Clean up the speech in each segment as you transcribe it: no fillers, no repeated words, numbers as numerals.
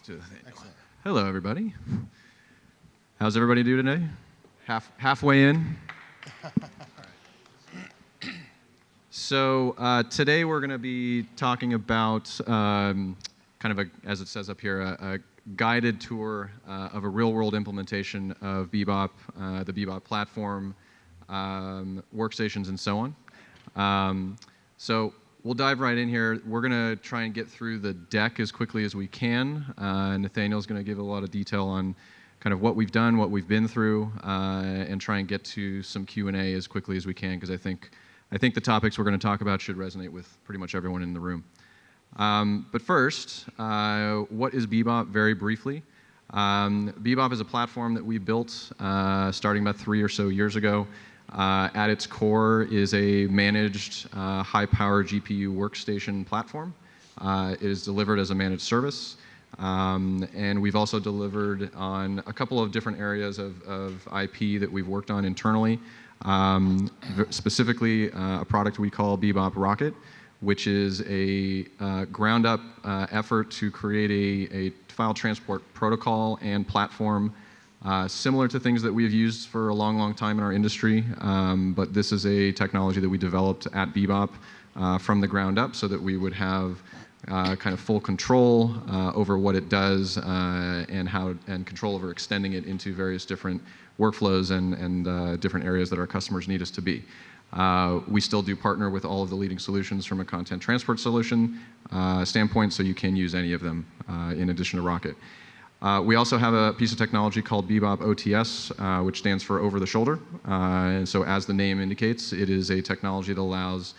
to Nathaniel. Excellent. Hello, everybody. How's everybody doing today? Halfway in. So today we're going to be talking about kind of as it says up here, a guided tour of a real-world implementation of BeBop, the BeBop platform, workstations, and so on. So we'll dive right in here. We're going to try and get through the deck as quickly as we can. Nathaniel's going to give a lot of detail on kind of what we've done, what we've been through, and try and get to some Q&A as quickly as we can, because I think the topics we're going to talk about should resonate with pretty much everyone in the room. But first, what is BeBop, very briefly? BeBop is a platform that we built starting about 3 or so years ago. At its core is a managed high-power GPU workstation platform. It is delivered as a managed service. And we've also delivered on a couple of different areas of IP that we've worked on internally. Specifically, a product we call BeBop Rocket, which is a ground-up effort to create a file transport protocol and platform similar to things that we've used for a long, long time in our industry. But this is a technology that we developed at BeBop from the ground up so that we would have kind of full control over what it does and control over extending it into various different workflows and different areas that our customers need us to be. We still do partner with all of the leading solutions from a content transport solution standpoint, so you can use any of them in addition to Rocket. We also have a piece of technology called BeBop OTS, which stands for over the shoulder. And so as the name indicates, it is a technology that allows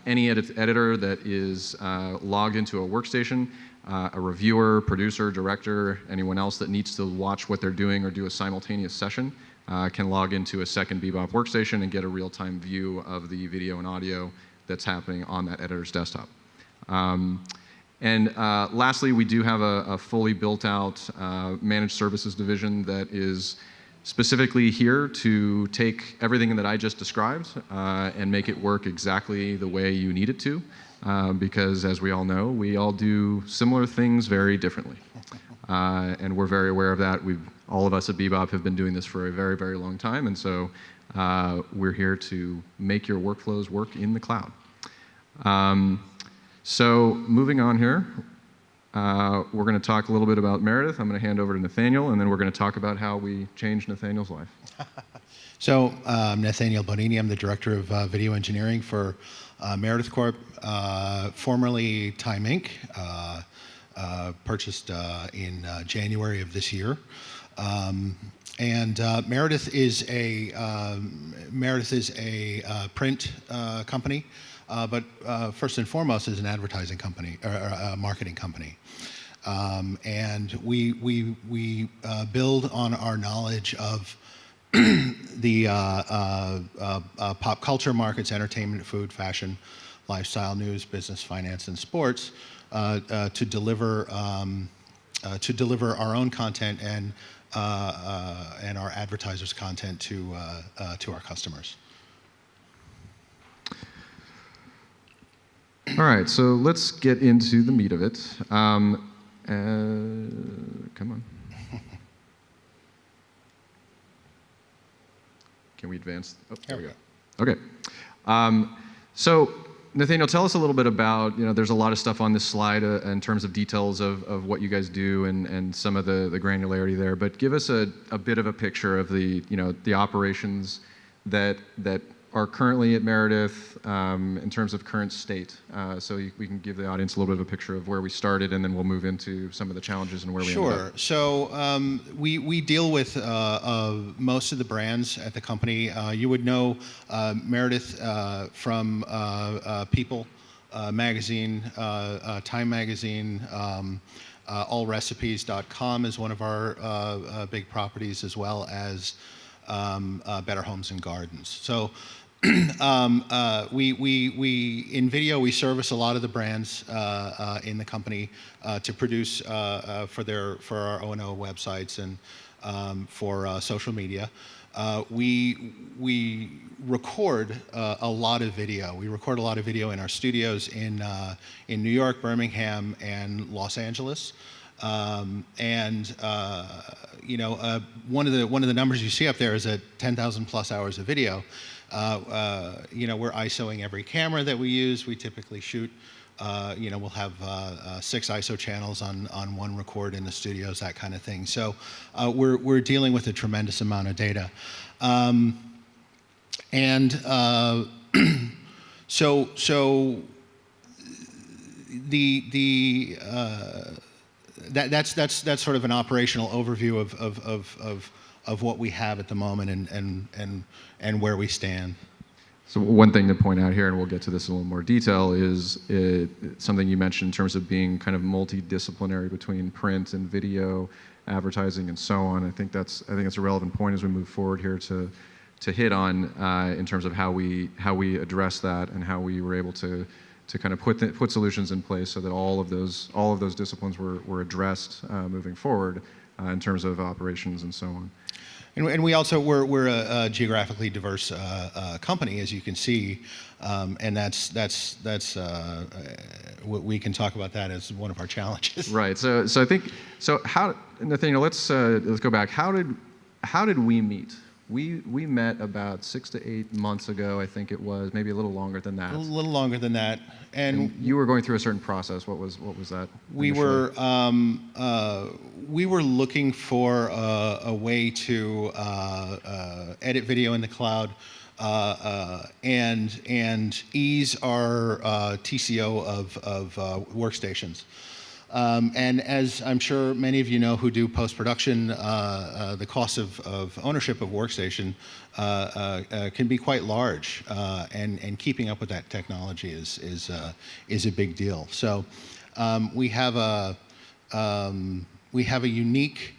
any editor that is logged into a workstation, a reviewer, producer, director, anyone else that needs to watch what they're doing or do a simultaneous session can log into a second BeBop workstation and get a real-time view of the video and audio that's happening on that editor's desktop. And lastly, we do have a fully built-out managed services division that is specifically here to take everything that I just described and make it work exactly the way you need it to, because as we all know, we all do similar things very differently. And we're very aware of that. All of us at BeBop have been doing this for a very, very long time, and so we're here to make your workflows work in the cloud. So moving on here, we're going to talk a little bit about Meredith. I'm going to hand over to Nathaniel, and then we're going to talk about how we changed Nathaniel's life. So Nathaniel Bonini, I'm the Director of Video Engineering for Meredith Corp, formerly Time Inc., purchased in January of this year. And Meredith is a print company. But first and foremost is an advertising company, or a marketing company. And we build on our knowledge of the pop culture markets, entertainment, food, fashion, lifestyle, news, business, finance, and sports to deliver our own content and our advertisers' content to our customers. All right, so let's get into the meat of it. Come on. Can we advance? Oh, there we go. Okay. So Nathaniel, tell us a little bit about, there's a lot of stuff on this slide in terms of details of what you guys do and some of the granularity there, but give us a bit of a picture of the operations that are currently at Meredith in terms of current state. So we can give the audience a little bit of a picture of where we started, and then we'll move into some of the challenges and where we ended up. Sure. So we deal with most of the brands at the company. You would know Meredith from People magazine, Time magazine, allrecipes.com is one of our big properties, as well as Better Homes and Gardens. So we in video, we service a lot of the brands in the company to produce for our O&O websites and for social media. We record a lot of video. We record a lot of video in our studios in New York, Birmingham, and Los Angeles. One of the numbers you see up there is at 10,000 plus hours of video. We're ISOing every camera that we use. We typically shoot. We'll have 6 ISO channels on one record in the studios, that kind of thing. So we're dealing with a tremendous amount of data, that's sort of an operational overview of what we have at the moment and where we stand. So one thing to point out here, and we'll get to this in a little more detail, is something you mentioned in terms of being kind of multidisciplinary between print and video, advertising, and so on. I think that's a relevant point as we move forward here to hit on in terms of how we address that and how we were able to kind of put solutions in place so that all of those disciplines were addressed moving forward in terms of operations and so on. And we also we're a geographically diverse company, as you can see, and that's we can talk about that as one of our challenges. Right. So I think how, Nathaniel, let's go back. How did we meet? We met about 6 to 8 months ago, I think it was, maybe a little longer than that. A little longer than that. And you were going through a certain process. What was that? We were looking for a way to edit video in the cloud and ease our TCO of workstations. And as I'm sure many of you know who do post-production, the cost of ownership of workstation can be quite large, and keeping up with that technology is a big deal. So we have a unique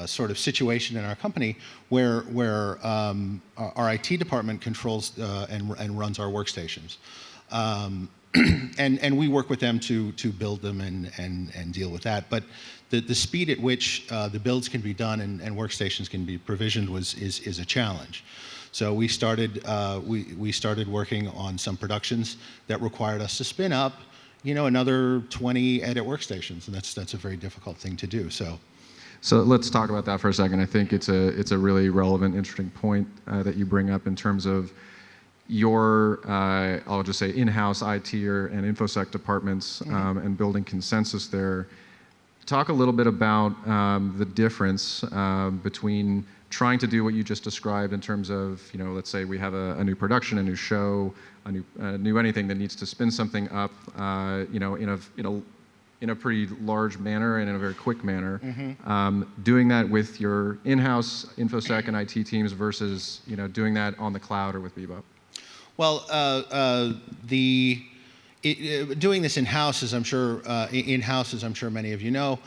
sort of situation in our company where our IT department controls and runs our workstations. And we work with them to build them and deal with that. But the speed at which the builds can be done and workstations can be provisioned is a challenge. So we started working on some productions that required us to spin up, another 20 edit workstations, and that's a very difficult thing to do. So let's talk about that for a second. I think it's a really relevant, interesting point that you bring up in terms of your, I'll just say, in-house IT and InfoSec departments, and building consensus there. Talk a little bit about the difference between trying to do what you just described in terms of, let's say we have a new production, a new show, a new anything that needs to spin something up, in a pretty large manner and in a very quick manner. Doing that with your in-house InfoSec and IT teams versus, doing that on the cloud or with BeBop. Well, doing this in-house, as I'm sure many of you know,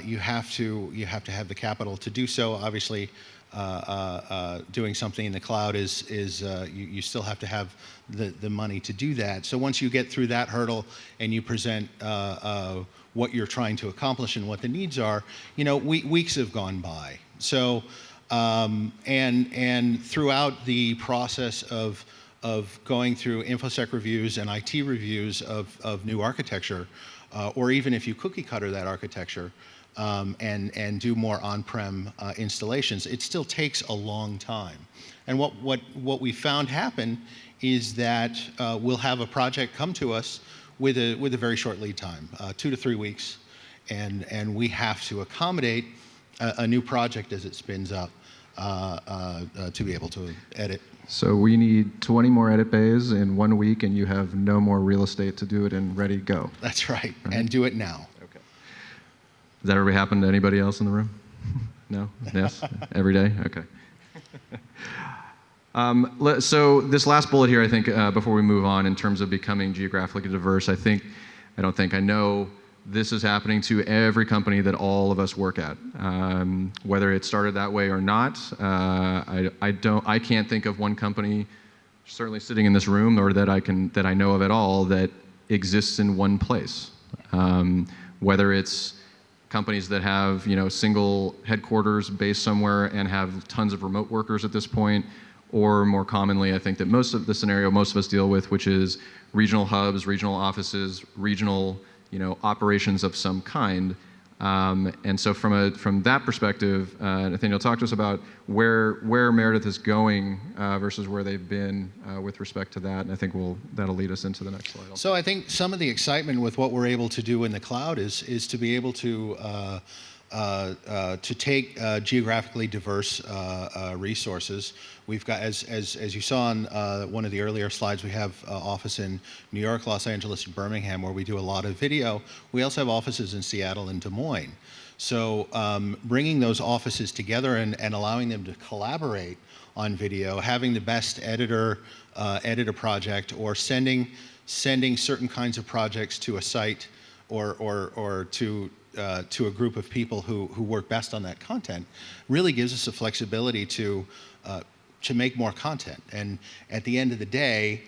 you have to have the capital to do so. Obviously, doing something in the cloud is you still have to have the money to do that. So once you get through that hurdle and you present what you're trying to accomplish and what the needs are, weeks have gone by. So and throughout the process of going through InfoSec reviews and IT reviews of new architecture, or even if you cookie cutter that architecture and do more on-prem installations, it still takes a long time. And what we found happen is that we'll have a project come to us with a very short lead time, 2 to 3 weeks, and we have to accommodate a new project as it spins up to be able to edit. So we need 20 more edit bays in 1 week, and you have no more real estate to do it and ready to go. That's right, and do it now. Okay. Does that ever happen to anybody else in the room? No? Yes? Every day? Okay. So this last bullet here, I think, before we move on, in terms of becoming geographically diverse, I know this is happening to every company that all of us work at. Whether it started that way or not, I can't think of one company, certainly sitting in this room, or that I know of at all, that exists in one place. Whether it's companies that have single headquarters based somewhere and have tons of remote workers at this point, or more commonly, I think that most of the scenario most of us deal with, which is regional hubs, regional offices, regional operations of some kind. And so from that perspective, Nathaniel, talk to us about where Meredith is going versus where they've been with respect to that, and I think that'll lead us into the next slide. So I think some of the excitement with what we're able to do in the cloud is to be able to take geographically diverse resources. We've got, as you saw on one of the earlier slides, we have office in New York, Los Angeles, and Birmingham, where we do a lot of video. We also have offices in Seattle and Des Moines. So bringing those offices together and allowing them to collaborate on video, having the best editor edit a project, or sending certain kinds of projects to a site or to a group of people who work best on that content, really gives us the flexibility to make more content. And at the end of the day,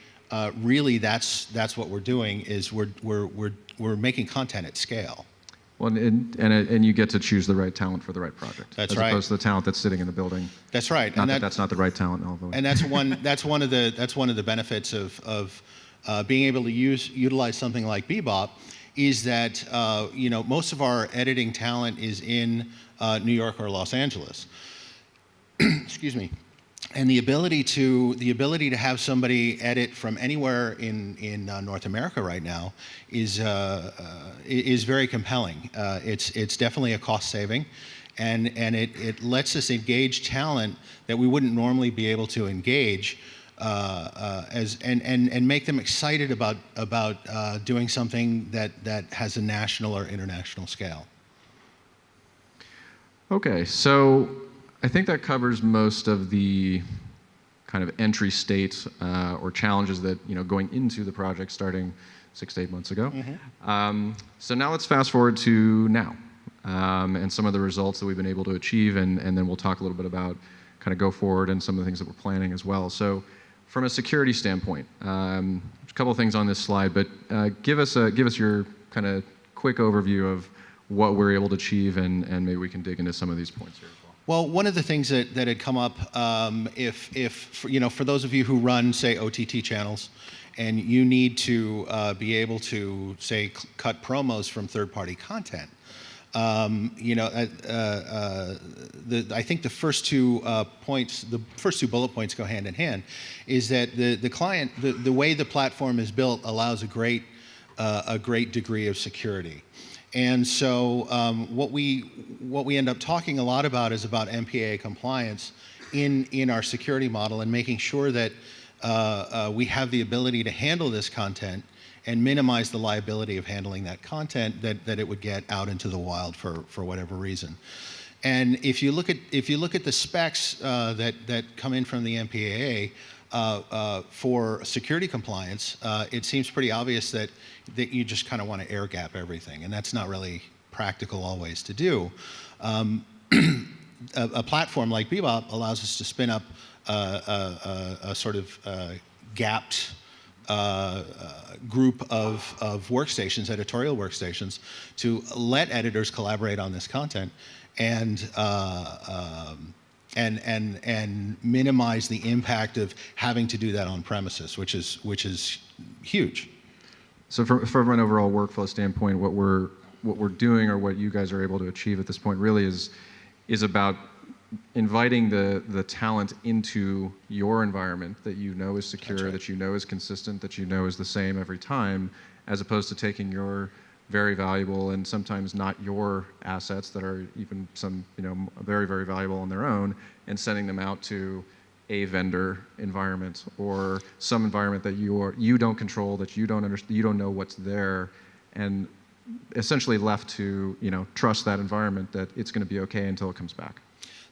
really that's what we're doing, is we're making content at scale. Well, and you get to choose the right talent for the right project. That's as right. As opposed to the talent that's sitting in the building. That's right. Not that's not the right talent. And that's one of the benefits of being able to utilize something like BeBop, is that most of our editing talent is in New York or Los Angeles. Excuse me. And the ability to have somebody edit from anywhere in North America right now is very compelling. It's definitely a cost saving, and it lets us engage talent that we wouldn't normally be able to engage, and make them excited about doing something that has a national or international scale. Okay, so I think that covers most of the kind of entry state or challenges that going into the project starting 6 to 8 months ago. Mm-hmm. So now let's fast forward to now and some of the results that we've been able to achieve, and then we'll talk a little bit about kind of go forward and some of the things that we're planning as well. So from a security standpoint, a couple of things on this slide, but give us your kind of quick overview of what we're able to achieve, and maybe we can dig into some of these points here as well. Well, one of the things that had come up, for those of you who run, say, OTT channels, and you need to be able to, say, cut promos from third-party content, I think the first two bullet points go hand in hand, is that the client, the way the platform is built allows a great degree of security. And so what we end up talking a lot about is about MPAA compliance in our security model, and making sure that we have the ability to handle this content and minimize the liability of handling that content that it would get out into the wild for whatever reason. And if you look at the specs that come in from the MPAA for security compliance, it seems pretty obvious that you just kind of want to air gap everything, and that's not really practical always to do. A platform like BeBop allows us to spin up a sort of gapped group of workstations, editorial workstations, to let editors collaborate on this content and minimize the impact of having to do that on premises, which is huge. So from an overall workflow standpoint, what we're doing, or what you guys are able to achieve at this point, really is about inviting the talent into your environment that you know is secure, right. that you know is consistent, that you know is the same every time, as opposed to taking your very valuable and sometimes not your assets that are even some very, very valuable on their own, and sending them out to a vendor environment or some environment that you don't control, that you don't understand, you don't know what's there, and essentially left to trust that environment that it's going to be okay until it comes back.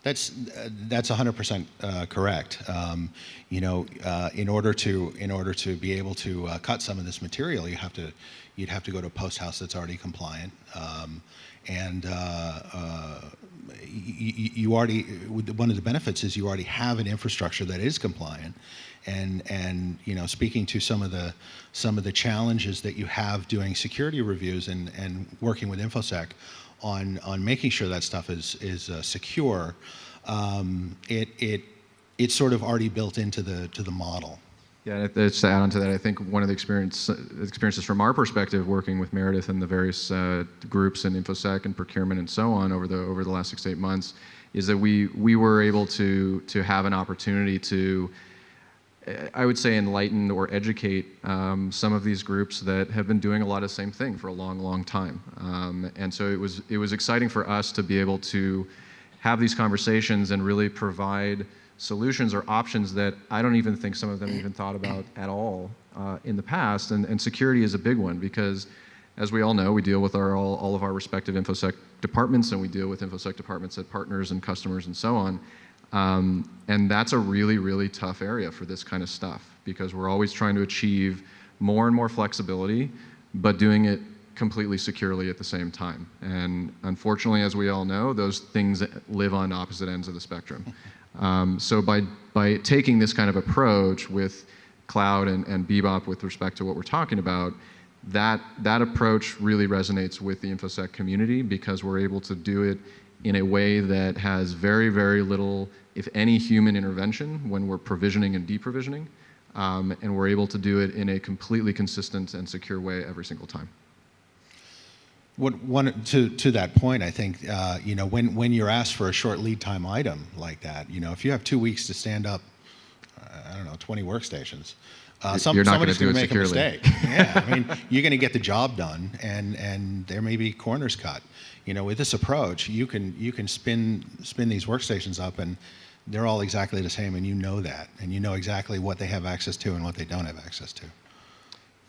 That's 100% correct. In order to be able to cut some of this material, you'd have to go to a post house that's already compliant, and you already, one of the benefits is you already have an infrastructure that is compliant, and speaking to some of the challenges that you have doing security reviews and working with InfoSec on making sure that stuff is secure, it's sort of already built into the model. Yeah, just to add on to that, I think one of the experiences from our perspective, working with Meredith and the various groups in InfoSec and procurement and so on over the last 6 to 8 months, is that we were able to have an opportunity to, I would say, enlighten or educate some of these groups that have been doing a lot of the same thing for a long, long time. And so it was exciting for us to be able to have these conversations and really provide solutions or options that I don't even think some of them even thought about at all in the past. And security is a big one because, as we all know, we deal with all of our respective InfoSec departments, and we deal with InfoSec departments at partners and customers and so on. And that's a really, really tough area for this kind of stuff because we're always trying to achieve more and more flexibility, but doing it completely securely at the same time. And unfortunately, as we all know, those things live on opposite ends of the spectrum. So by taking this kind of approach with cloud and BeBop with respect to what we're talking about, that approach really resonates with the InfoSec community because we're able to do it in a way that has very, very little, if any, human intervention when we're provisioning and deprovisioning, and we're able to do it in a completely consistent and secure way every single time. To that point, I think when you're asked for a short lead time item like that, if you have 2 weeks to stand up, I don't know, 20 workstations, somebody's going to make securely. A mistake. Yeah, I mean, you're going to get the job done, and there may be corners cut. With this approach, you can spin these workstations up, and they're all exactly the same, and you know that, and you know exactly what they have access to and what they don't have access to.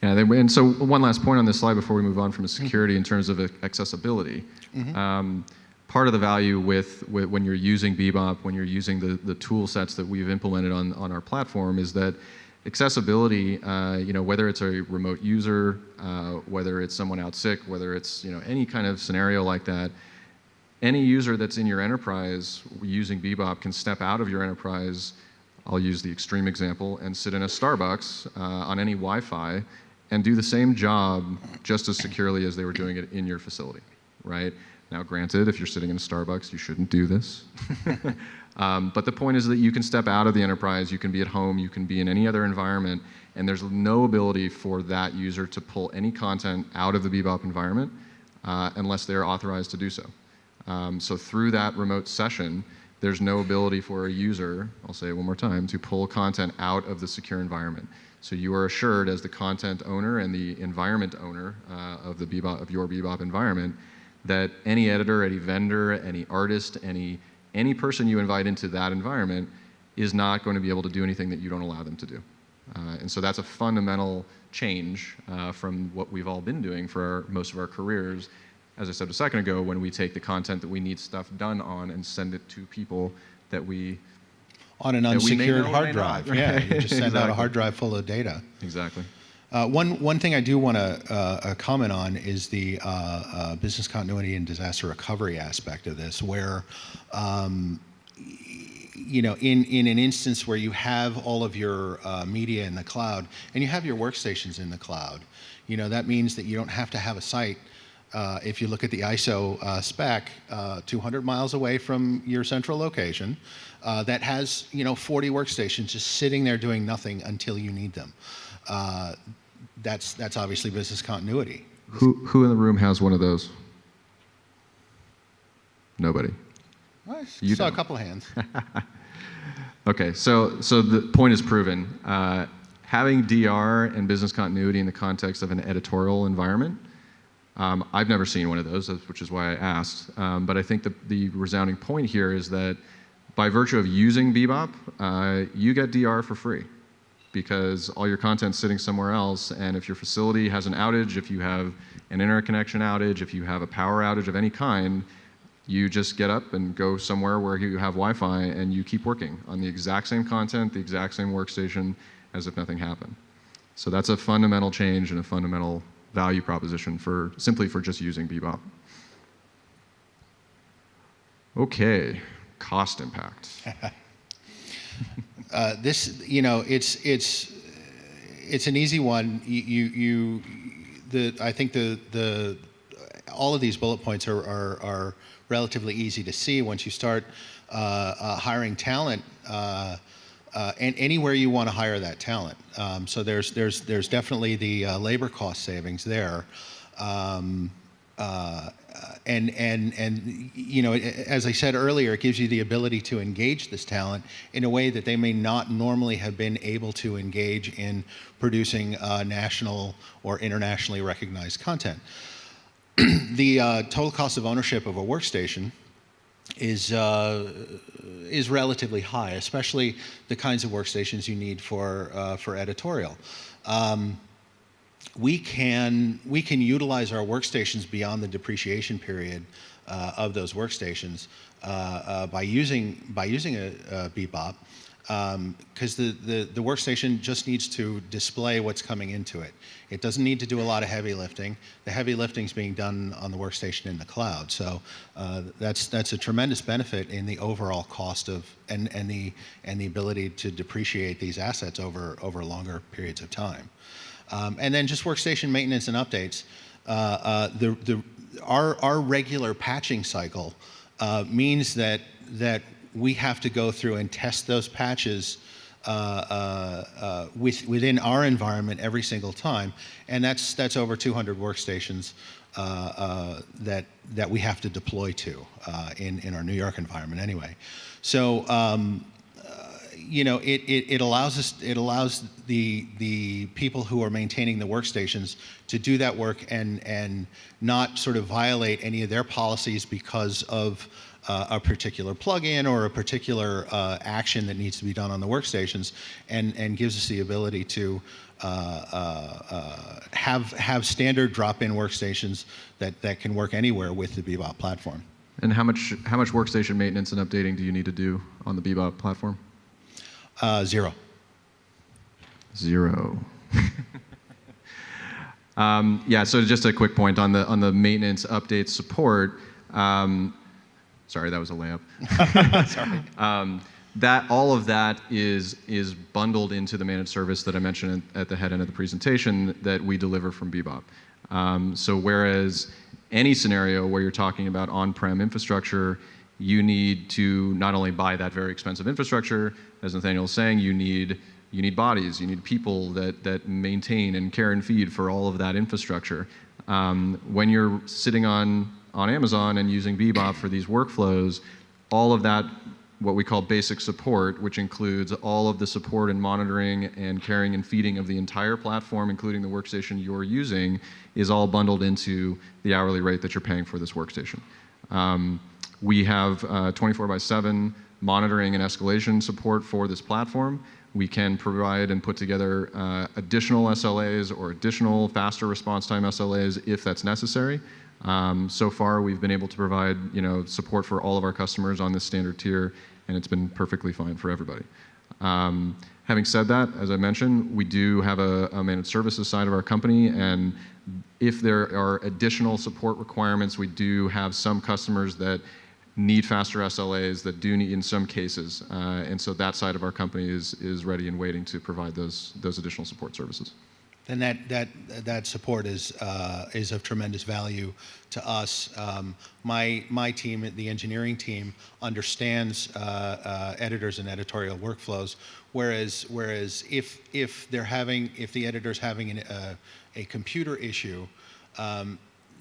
Yeah, and so one last point on this slide before we move on from security in terms of accessibility. Mm-hmm. Part of the value when you're using BeBop, when you're using the tool sets that we've implemented on our platform is that accessibility, whether it's a remote user, whether it's someone out sick, whether it's any kind of scenario like that, any user that's in your enterprise using BeBop can step out of your enterprise, I'll use the extreme example, and sit in a Starbucks on any Wi-Fi and do the same job just as securely as they were doing it in your facility, right? Now, granted, if you're sitting in a Starbucks, you shouldn't do this. But the point is that you can step out of the enterprise, you can be at home, you can be in any other environment, and there's no ability for that user to pull any content out of the BeBop environment unless they're authorized to do so. So through that remote session, there's no ability for a user, I'll say it one more time, to pull content out of the secure environment. So you are assured as the content owner and the environment owner of your BeBop environment that any editor, any vendor, any artist, any person you invite into that environment is not going to be able to do anything that you don't allow them to do. And so that's a fundamental change from what we've all been doing for most of our careers. As I said a second ago, when we take the content that we need stuff done on and send it to people that we... On an unsecured hard drive. Right? Yeah, you just send exactly. out a hard drive full of data. Exactly. One thing I do want to comment on is the business continuity and disaster recovery aspect of this, where in an instance where you have all of your media in the cloud and you have your workstations in the cloud, that means that you don't have to have a site. If you look at the ISO spec, 200 miles away from your central location, that has 40 workstations just sitting there doing nothing until you need them. That's obviously business continuity. Who in the room has one of those? Nobody. I You saw don't. a couple of hands. Okay, so the point is proven. Having DR and business continuity in the context of an editorial environment, I've never seen one of those, which is why I asked. But I think the resounding point here is that by virtue of using BeBop, you get DR for free because all your content's sitting somewhere else. And if your facility has an outage, if you have an internet connection outage, if you have a power outage of any kind, you just get up and go somewhere where you have Wi-Fi and you keep working on the exact same content, the exact same workstation as if nothing happened. So that's a fundamental change and a fundamental value proposition simply for just using BeBop. Okay, cost impact. This, it's an easy one. I think all of these bullet points are relatively easy to see once you start hiring talent. and anywhere you want to hire that talent. So there's definitely the labor cost savings there. And you know, as I said earlier, it gives you the ability to engage this talent in a way that they may not normally have been able to engage in producing national or internationally recognized content. The total cost of ownership of a workstation is relatively high, especially the kinds of workstations you need for editorial. We can utilize our workstations beyond the depreciation period of those workstations by using a BeBop, because the workstation just needs to display what's coming into it. It doesn't need to do a lot of heavy lifting. The heavy lifting is being done on the workstation in the cloud. So that's a tremendous benefit in the overall cost of and the ability to depreciate these assets over longer periods of time. And then just workstation maintenance and updates. Our regular patching cycle means that we have to go through and test those patches within our environment every single time, and that's over 200 workstations that we have to deploy to in our New York environment anyway. So you know, it allows the people who are maintaining the workstations to do that work and not sort of violate any of their policies because of a particular plugin or a particular action that needs to be done on the workstations, and gives us the ability to have standard drop-in workstations that can work anywhere with the BeBop platform. And how much workstation maintenance and updating do you need to do on the BeBop platform? Zero. Yeah, so just a quick point on the maintenance, updates, support. Sorry, that was a layup. Sorry. That all of that is bundled into the managed service that I mentioned at the head end of the presentation that we deliver from BeBop. So whereas any scenario where you're talking about on-prem infrastructure, you need to not only buy that very expensive infrastructure, as Nathaniel was saying, you need bodies, you need people that maintain and care and feed for all of that infrastructure. When you're sitting on Amazon and using BeBop for these workflows, all of that, what we call basic support, which includes all of the support and monitoring and caring and feeding of the entire platform, including the workstation you're using, is all bundled into the hourly rate that you're paying for this workstation. We have 24/7 monitoring and escalation support for this platform. We can provide and put together additional SLAs or additional faster response time SLAs if that's necessary. So far, we've been able to provide support for all of our customers on this standard tier, and it's been perfectly fine for everybody. Having said that, as I mentioned, we do have a managed services side of our company, and if there are additional support requirements, we do have some customers that need faster SLAs, that do need in some cases, and so that side of our company is ready and waiting to provide those additional support services. And that support is of tremendous value to us. My team, the engineering team, understands editors and editorial workflows. Whereas if the editor's having a computer issue,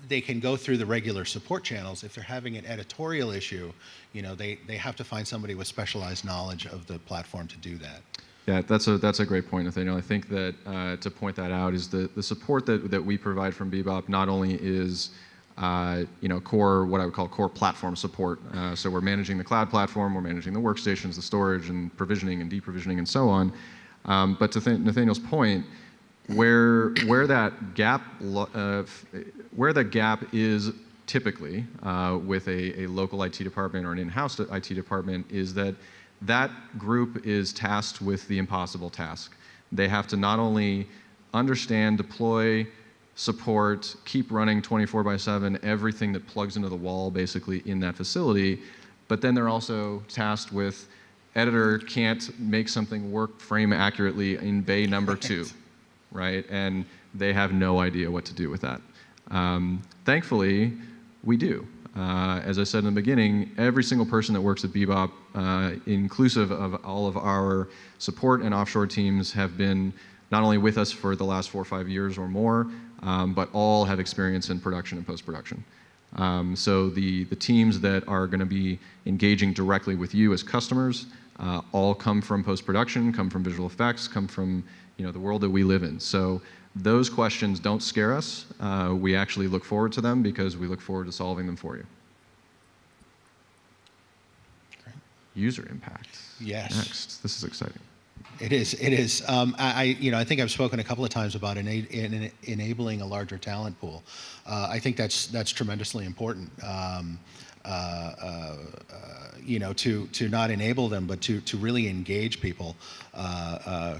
they can go through the regular support channels. If they're having an editorial issue, they have to find somebody with specialized knowledge of the platform to do that. Yeah, that's a great point, Nathaniel. I think that to point that out is the support that we provide from BeBop not only is core, what I would call core platform support. So we're managing the cloud platform, we're managing the workstations, the storage, and provisioning and deprovisioning, and so on. But to Nathaniel's point, where that gap is typically with a local IT department or an in-house IT department is that group is tasked with the impossible task. They have to not only understand, deploy, support, keep running 24/7, everything that plugs into the wall basically in that facility, but then they're also tasked with editor can't make something work frame accurately in bay number 2, right? And they have no idea what to do with that. Thankfully, we do. As I said in the beginning, every single person that works at BeBop, inclusive of all of our support and offshore teams, have been not only with us for the last 4 or 5 years or more, but all have experience in production and post-production. So the teams that are going to be engaging directly with you as customers all come from post-production, come from visual effects, come from the world that we live in. So those questions don't scare us. We actually look forward to them because we look forward to solving them for you. Great. User impact. Yes. Next. This is exciting. It is. It is. I think I've spoken a couple of times about enabling a larger talent pool. I think that's tremendously important. To not enable them, but to really engage people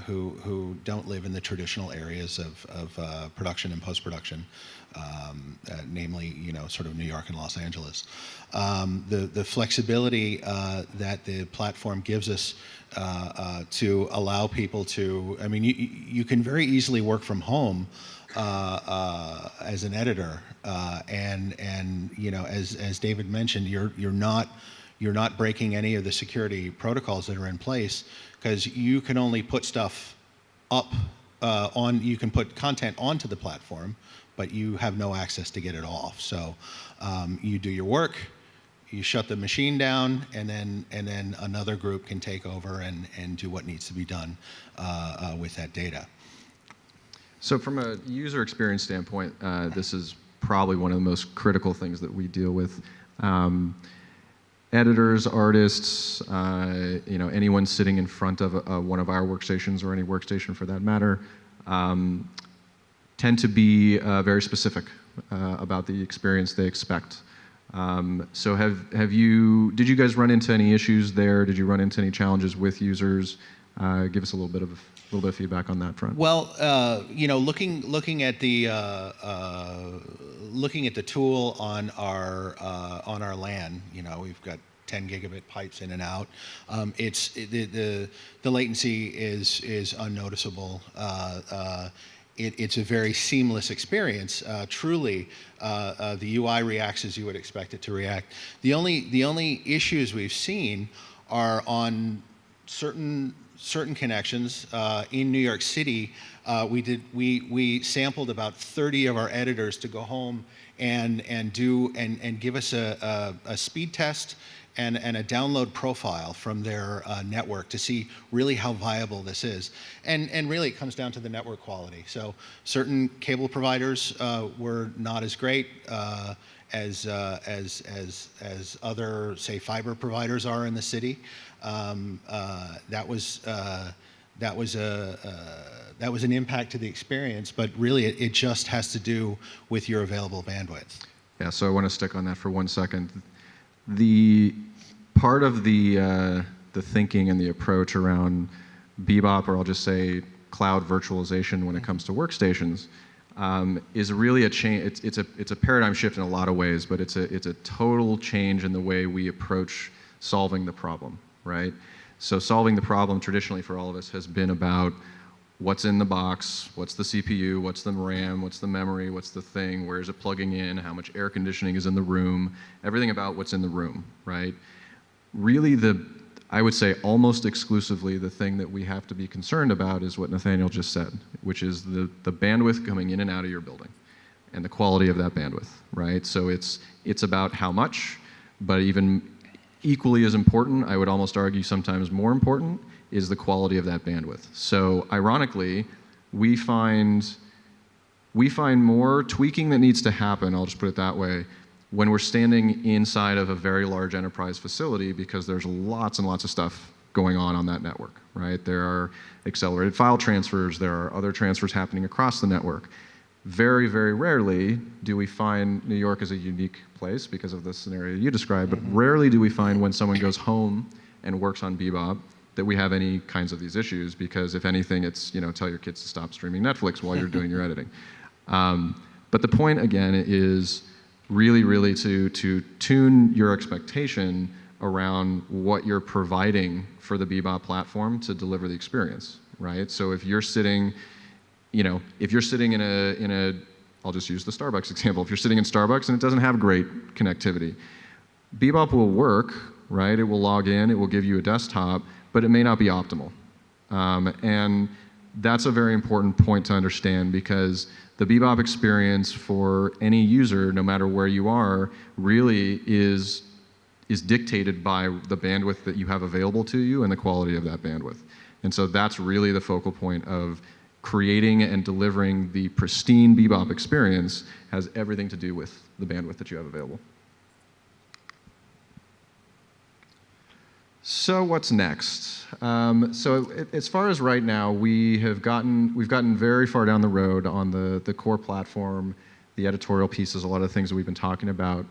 who don't live in the traditional areas of production and post-production, namely, sort of New York and Los Angeles. The flexibility that the platform gives us to allow people to, you can very easily work from home as an editor, and as David mentioned, you're not breaking any of the security protocols that are in place, because you can only put stuff up you can put content onto the platform, but you have no access to get it off. So you do your work, you shut the machine down, and then another group can take over and do what needs to be done with that data. So from a user experience standpoint, this is probably one of the most critical things that we deal with. Editors, artists, anyone sitting in front of one of our workstations, or any workstation for that matter, tend to be very specific about the experience they expect. So did you guys run into any issues there? Did you run into any challenges with users? Give us a little bit of feedback on that front. Well, looking at the tool on our LAN, we've got 10 gigabit pipes in and out. The latency is unnoticeable. It's a very seamless experience. Truly, the UI reacts as you would expect it to react. The only issues we've seen are on certain connections. In New York City, we sampled about 30 of our editors to go home and give us a speed test and a download profile from their network to see really how viable this is. And really, it comes down to the network quality. So certain cable providers were not as great as other, say, fiber providers are in the city. That was an impact to the experience, but really it just has to do with your available bandwidth. Yeah, so I want to stick on that for 1 second. The part of the thinking and the approach around BeBop, or I'll just say cloud virtualization when it comes to workstations, is really a change. It's a paradigm shift in a lot of ways, but it's a total change in the way we approach solving the problem, right? So solving the problem traditionally for all of us has been about what's in the box, what's the CPU, what's the RAM, what's the memory, what's the thing, where is it plugging in, how much air conditioning is in the room, everything about what's in the room, right? Really, I would say almost exclusively the thing that we have to be concerned about is what Nathaniel just said, which is the bandwidth coming in and out of your building and the quality of that bandwidth, right? So it's about how much, but even equally as important, I would almost argue sometimes more important, is the quality of that bandwidth. So ironically, we find more tweaking that needs to happen, I'll just put it that way, when we're standing inside of a very large enterprise facility, because there's lots and lots of stuff going on that network, right? There are accelerated file transfers, there are other transfers happening across the network. Very, very rarely do we find New York as a unique place because of the scenario you described, but rarely do we find when someone goes home and works on BeBop that we have any kinds of these issues, because if anything, it's, tell your kids to stop streaming Netflix while you're doing your editing. But the point, again, is really, really to tune your expectation around what you're providing for the BeBop platform to deliver the experience, right? So if you're sitting, in I'll just use the Starbucks example. If you're sitting in Starbucks and it doesn't have great connectivity, BeBop will work, right? It will log in, it will give you a desktop, but it may not be optimal. And that's a very important point to understand, because the BeBop experience for any user, no matter where you are, really is dictated by the bandwidth that you have available to you and the quality of that bandwidth. And so that's really the focal point of creating and delivering the pristine BeBop experience. Has everything to do with the bandwidth that you have available. So what's next? As far as right now, we've gotten very far down the road on the core platform, the editorial pieces, a lot of the things that we've been talking about.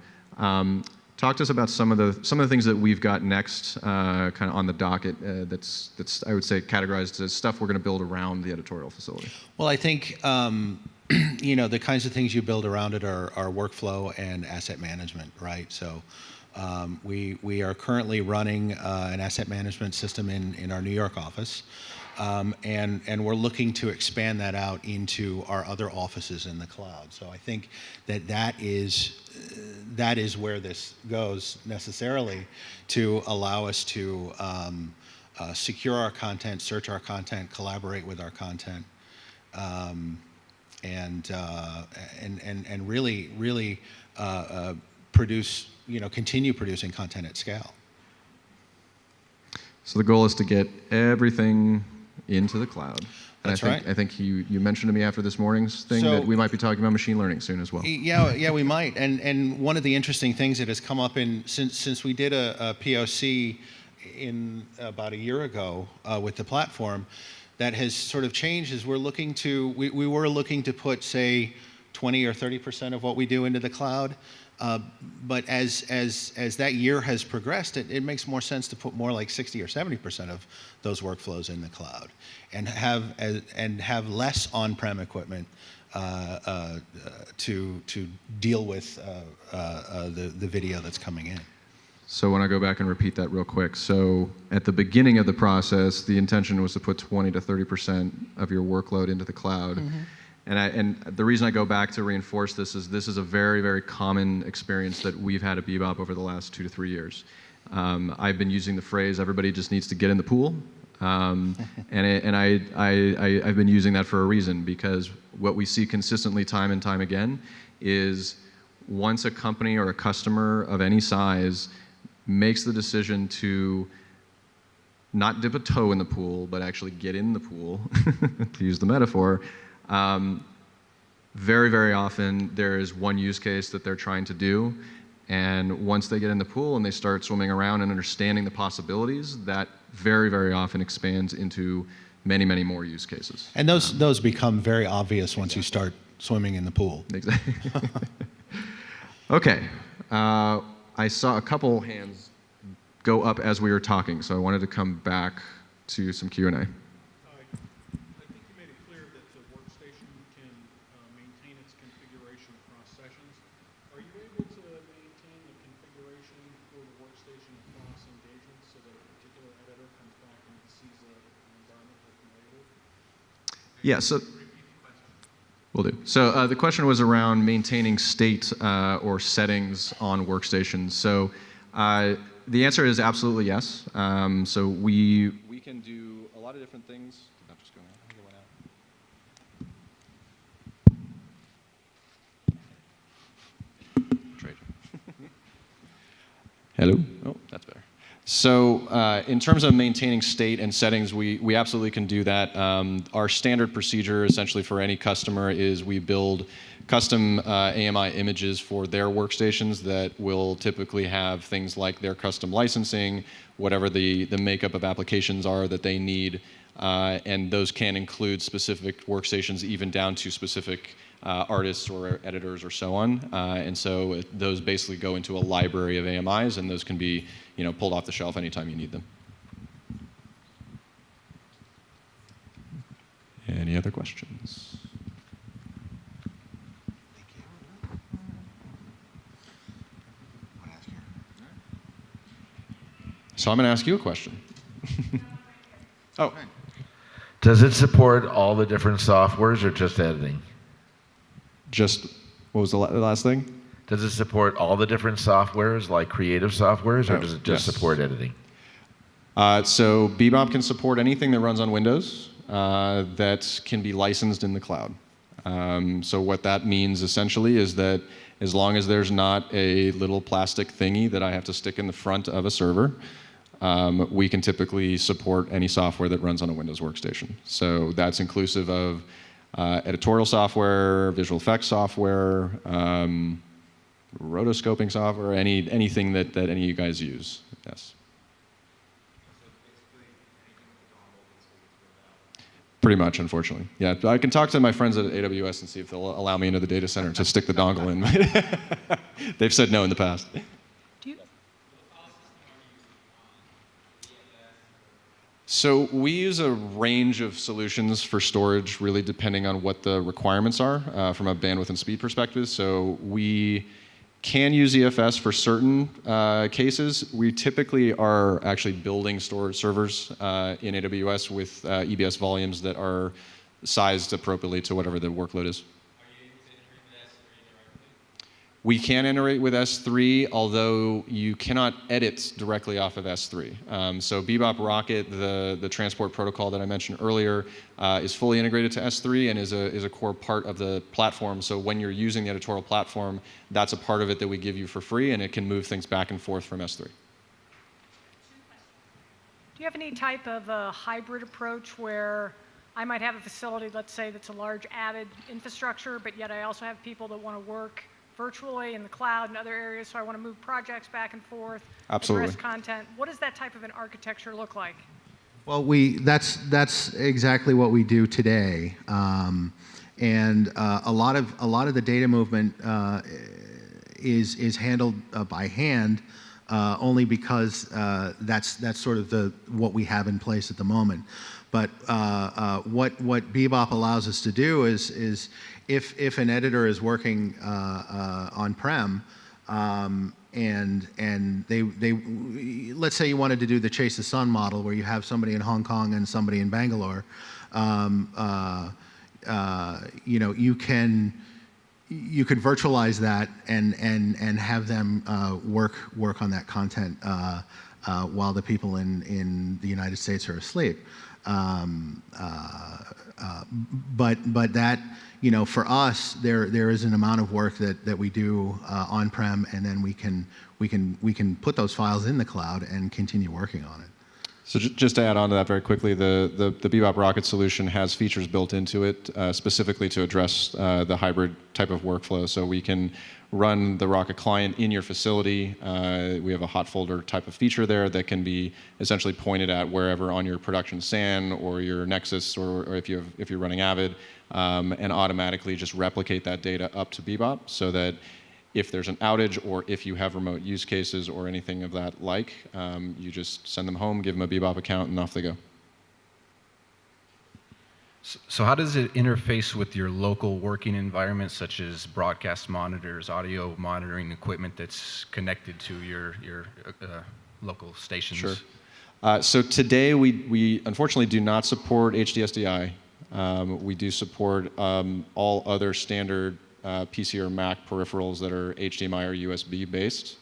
Talk to us about some of the things that we've got next, kind of on the docket. That's I would say categorized as stuff we're going to build around the editorial facility. Well, I think the kinds of things you build around it are workflow and asset management, right? So we are currently running an asset management system in our New York office, and we're looking to expand that out into our other offices in the cloud. So I think that is where this goes necessarily, to allow us to secure our content, search our content, collaborate with our content, and really produce, continue producing content at scale. So the goal is to get everything into the cloud. That's right. I think you mentioned to me after this morning's thing that we might be talking about machine learning soon as well. Yeah, we might. And one of the interesting things that has come up since we did a POC in about a year ago with the platform, that has sort of changed, is we were looking to put, say, 20 or 30% of what we do into the cloud. But as that year has progressed, it makes more sense to put more like 60 or 70% of those workflows in the cloud, and have less on-prem equipment to deal with the video that's coming in. So when I go back and repeat that real quick, so at the beginning of the process, the intention was to put 20 to 30% of your workload into the cloud. Mm-hmm. And the reason I go back to reinforce this is a very, very common experience that we've had at BeBop over the last 2 to 3 years. I've been using the phrase, everybody just needs to get in the pool. And I've been using that for a reason, because what we see consistently time and time again is, once a company or a customer of any size makes the decision to not dip a toe in the pool, but actually get in the pool, to use the metaphor, very, very often there is one use case that they're trying to do, and once they get in the pool and they start swimming around and understanding the possibilities, that very, very often expands into many, many more use cases. And those become very obvious once you start swimming in the pool. Exactly. Okay. I saw a couple hands go up as we were talking, so I wanted to come back to some Q&A. I think you made it clear that the workstation can maintain its configuration across sessions. Are you able to maintain the configuration for the workstation across engagements, so that a particular editor comes back and sees an environment they're familiar with? Yeah, so will do. So the question was around maintaining state or settings on workstations. So the answer is absolutely yes. So we can do a lot of different things. I'm just going out. Trade. Hello? Oh, that's better. So in terms of maintaining state and settings, we absolutely can do that. Our standard procedure essentially for any customer is we build custom AMI images for their workstations that will typically have things like their custom licensing, whatever the makeup of applications are that they need, and those can include specific workstations, even down to specific artists or editors or so on. And so those basically go into a library of AMIs, and those can be pulled off the shelf anytime you need them. Any other questions? So I'm going to ask you a question. Oh. Does it support all the different softwares or just editing? Just, what was the last thing? Does it support all the different softwares, like creative softwares, or Oh, does it just yes. support editing? So BeBop can support anything that runs on Windows that can be licensed in the cloud. So what that means essentially is that as long as there's not a little plastic thingy that I have to stick in the front of a server, we can typically support any software that runs on a Windows workstation. So that's inclusive of editorial software, visual effects software, rotoscoping software, anything that any of you guys use. Yes. Pretty much, unfortunately. Yeah, I can talk to my friends at AWS and see if they'll allow me into the data center to stick the dongle in. They've said no in the past. Do you, So we use a range of solutions for storage, really depending on what the requirements are from a bandwidth and speed perspective. So we can use EFS for certain cases. We typically are actually building storage servers in AWS with EBS volumes that are sized appropriately to whatever the workload is. We can integrate with S3, although you cannot edit directly off of S3. So BeBop Rocket, the transport protocol that I mentioned earlier, is fully integrated to S3 and is a core part of the platform. So when you're using the editorial platform, that's a part of it that we give you for free, and it can move things back and forth from S3. do you have any type of a hybrid approach where I might have a facility, let's say, that's a large Avid infrastructure, but yet I also have people that want to work virtually in the cloud and other areas, so I want to move projects back and forth, Absolutely. address content. What does that type of an architecture look like? Well, that's exactly what we do today, and a lot of the data movement is handled by hand, only because that's sort of what we have in place at the moment. But what BeBop allows us to do is if an editor is working on-prem, and they let's say you wanted to do the Chase the Sun model where you have somebody in Hong Kong and somebody in Bangalore, you can virtualize that and have them work on that content while the people in the United States are asleep. But that, for us, there is an amount of work that we do on-prem, and then we can put those files in the cloud and continue working on it. So just to add on to that very quickly, the BeBop Rocket solution has features built into it specifically to address the hybrid type of workflow. So we can run the Rocket client in your facility. We have a hot folder type of feature there that can be essentially pointed at wherever on your production SAN or your Nexus, or if you're running Avid, and automatically just replicate that data up to BeBop, so that if there's an outage or if you have remote use cases or anything of that like, you just send them home, give them a BeBop account, and off they go. So how does it interface with your local working environment, such as broadcast monitors, audio monitoring equipment that's connected to your local stations? Sure. So today we unfortunately do not support HDSDI. We do support all other standard PC or Mac peripherals that are HDMI or USB based.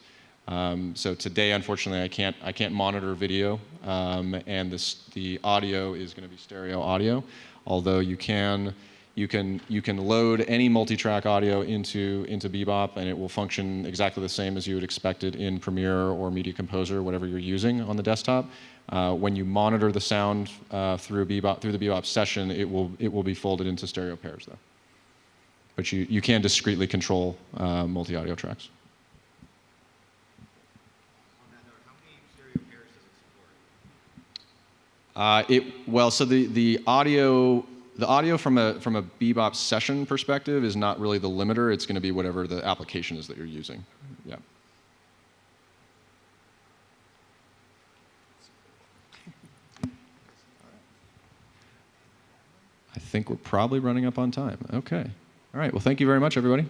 So today, unfortunately, I can't monitor video, and the audio is going to be stereo audio. Although you can load any multi-track audio into BeBop, and it will function exactly the same as you would expect it in Premiere or Media Composer, whatever you're using on the desktop. When you monitor the sound through the BeBop session, it will be folded into stereo pairs though. But you can discretely control multi-audio tracks. On that note, how many stereo pairs does it support? Well, so the audio from a BeBop session perspective is not really the limiter. It's going to be whatever the application is that you're using. Yeah. I think we're probably running up on time. Okay. All right. Well, thank you very much, everybody.